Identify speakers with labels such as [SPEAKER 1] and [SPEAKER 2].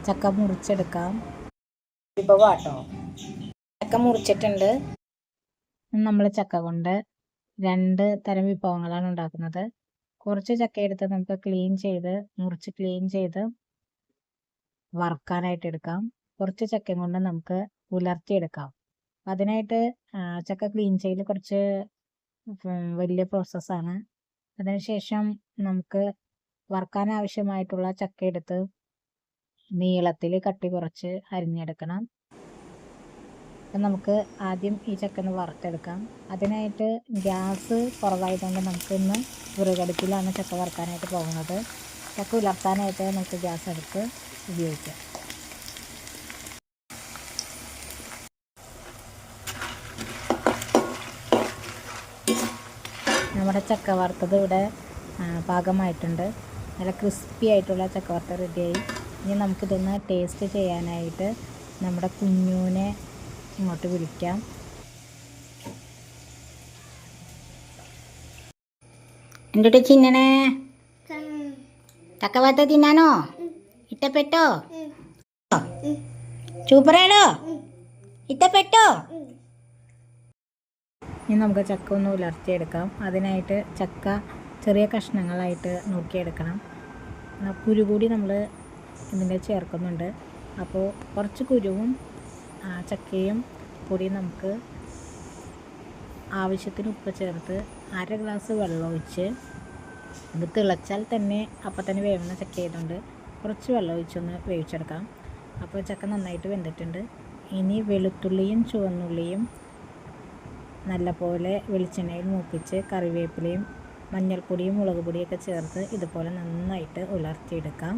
[SPEAKER 1] ചക്ക മുറിച്ചെടുക്കാം. വിഭവാട്ടോ. ചക്ക മുറിച്ചിട്ടുണ്ട്. നമ്മൾ ചക്ക കൊണ്ട് 2 തരം വിഭവങ്ങളാണ് ഉണ്ടാക്കുന്നത്. കുറച്ച് ചക്ക എടുത്ത് നമുക്ക് മുറിച്ച് ക്ലീൻ ചെയ്ത് വറുക്കാനായിട്ട് എടുക്കാം. കുറച്ച് ചക്കയും കൊണ്ട് നമുക്ക് ഉലർത്തിയെടുക്കാം. അതിനായിട്ട് ചക്ക ക്ലീൻ ചെയ്യൽ കുറച്ച് വലിയ പ്രോസസ്സാണ്. അതിനുശേഷം നമുക്ക് വറുക്കാൻ ആവശ്യമായിട്ടുള്ള ചക്ക എടുത്ത് നീളത്തിൽ കട്ടി കുറച്ച് അരിഞ്ഞെടുക്കണം. അപ്പം നമുക്ക് ആദ്യം ഈ ചക്ക ഒന്ന് വറുത്തെടുക്കാം. അതിനായിട്ട് ഗ്യാസ് കുറവായതുകൊണ്ട് നമുക്കിന്ന് വിറകടുപ്പിലാണ് ചക്ക വറുക്കാനായിട്ട് പോകുന്നത്. ചക്ക ഉലർത്താനായിട്ട് നമുക്ക് ഗ്യാസ് അടുപ്പ് ഉപയോഗിക്കാം. നമ്മുടെ ചക്ക വറുത്തത് ഇവിടെ പാകമായിട്ടുണ്ട്. നല്ല ക്രിസ്പി ആയിട്ടുള്ള ചക്ക വറുത്ത റെഡിയായി. ഇനി നമുക്കിതൊന്ന് ടേസ്റ്റ് ചെയ്യാനായിട്ട് നമ്മുടെ കുഞ്ഞൂനെ ഇങ്ങോട്ട് വിളിക്കാം. എന്തുട്ട് ചിന്നണേ? ചക്ക വറുത്ത തിന്നാനോ? ഇഷ്ടപ്പെട്ടോ? സൂപ്പറാണോ? ഇഷ്ടപ്പെട്ടോ? ഇനി നമുക്ക് ചക്ക ഒന്ന് ഉലർത്തിയെടുക്കാം. അതിനായിട്ട് ചക്ക ചെറിയ കഷ്ണങ്ങളായിട്ട് നുറുക്കിയെടുക്കണം. കുരു കൂടി നമ്മൾ ഇതിൻ്റെ ചേർക്കുന്നുണ്ട്. അപ്പോൾ കുറച്ച് കുരുവും ചക്കയും കൂടി നമുക്ക് ആവശ്യത്തിന് ഉപ്പ് ചേർത്ത് 1/2 ഗ്ലാസ് വെള്ളം ഒഴിച്ച്, ഇത് തിളച്ചാൽ തന്നെ അപ്പം തന്നെ വേവുന്ന ചക്ക ആയതുകൊണ്ട് കുറച്ച് വെള്ളം ഒഴിച്ചൊന്ന് വേവിച്ചെടുക്കാം. അപ്പോൾ ചക്ക നന്നായിട്ട് വെന്തിട്ടുണ്ട്. ഇനി വെളുത്തുള്ളിയും ചുവന്നുള്ളിയും നല്ലപോലെ വെളിച്ചെണ്ണയിൽ മൂപ്പിച്ച് കറിവേപ്പിലയും മഞ്ഞൾപ്പൊടിയും മുളക് പൊടിയൊക്കെ ചേർത്ത് ഇതുപോലെ നന്നായിട്ട് ഉലർത്തിയെടുക്കാം.